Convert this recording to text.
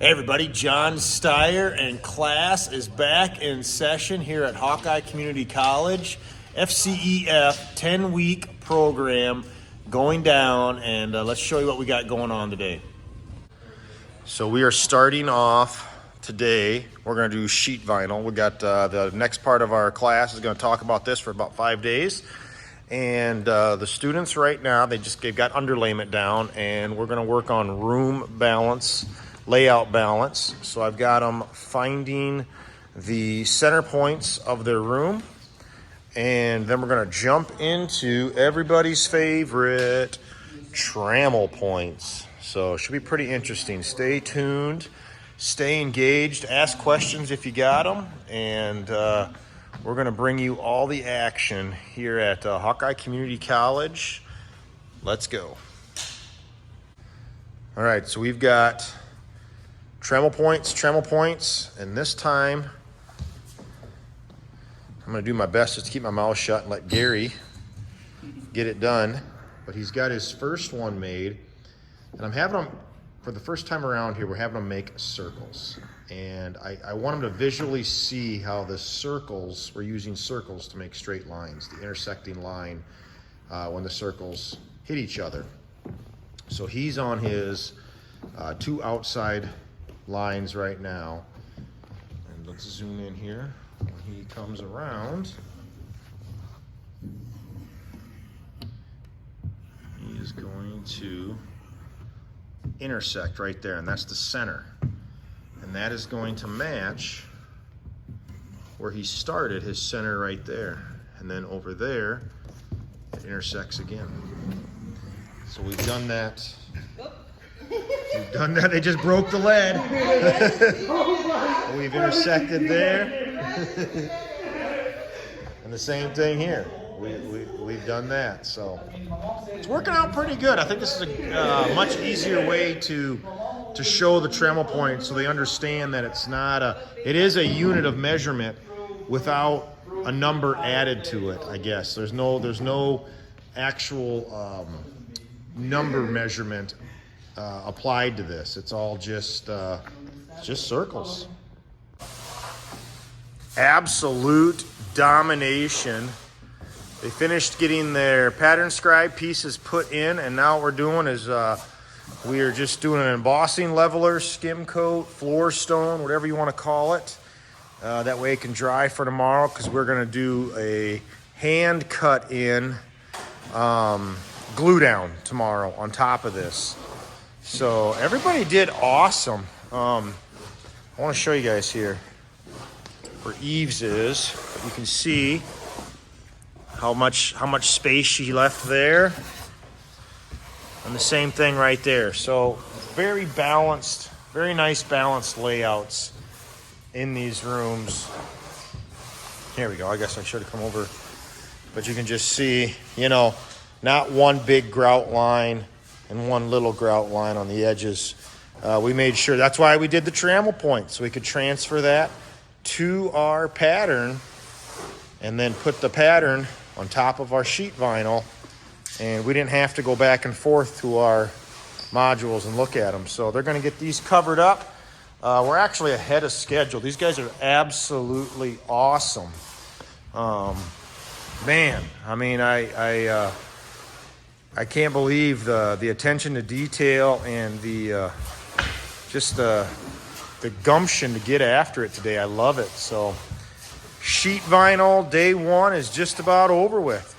Hey everybody, John Steyer and class is back in session here at Hawkeye Community College. FCEF 10-week program going down, and let's show you what we got going on today. So we are starting off today. We're going to do sheet vinyl. We got the next part of our class is going to talk about this for about 5 days. And the students right now, they've got underlayment down, and we're going to work on room balance, layout balance. So I've got them finding the center points of their room, and then we're going to jump into everybody's favorite, trammel points. So it should be pretty interesting. Stay tuned, stay engaged, ask questions if you got them, and we're going to bring you all the action here at Hawkeye Community College. Let's go. All right, so we've got trammel points, and this time I'm going to do my best just to keep my mouth shut and let Gary get it done. But he's got his first one made, and I'm having him, for the first time around here, we're having him make circles. And I want him to visually see how the circles, we're using circles to make straight lines, the intersecting line when the circles hit each other. So he's on his two outside lines right now. And let's zoom in here. When he comes around, he is going to intersect right there, and that's the center. And that is going to match where he started, his center right there. And then over there, it intersects again. So we've done that. We've done that. They just broke the lead. We've intersected there. And the same thing here. We've done that. So it's working out pretty good. I think this is a much easier way to show the trammel points so they understand that it is a unit of measurement without a number added to it, I guess. There's no actual number measurement applied to this. It's all just circles. Absolute domination. They finished getting their pattern scribe pieces put in, and now what we're doing is we are just doing an embossing leveler, skim coat, floor stone, whatever you want to call it. That way it can dry for tomorrow, because we're going to do a hand cut in glue down tomorrow on top of this. So everybody did awesome. I want to show you guys here where Eve's is. You can see how much space she left there. And the same thing right there. So very balanced, very nice balanced layouts in these rooms. Here we go. I guess I should have come over. But you can just see, not one big grout line and one little grout line on the edges. We made sure, that's why we did the trammel point, so we could transfer that to our pattern and then put the pattern on top of our sheet vinyl. And we didn't have to go back and forth to our modules and look at them. So they're going to get these covered up. We're actually ahead of schedule. These guys are absolutely awesome. Man, I mean, I can't believe the attention to detail and the gumption to get after it today. I love it. So sheet vinyl day one is just about over with.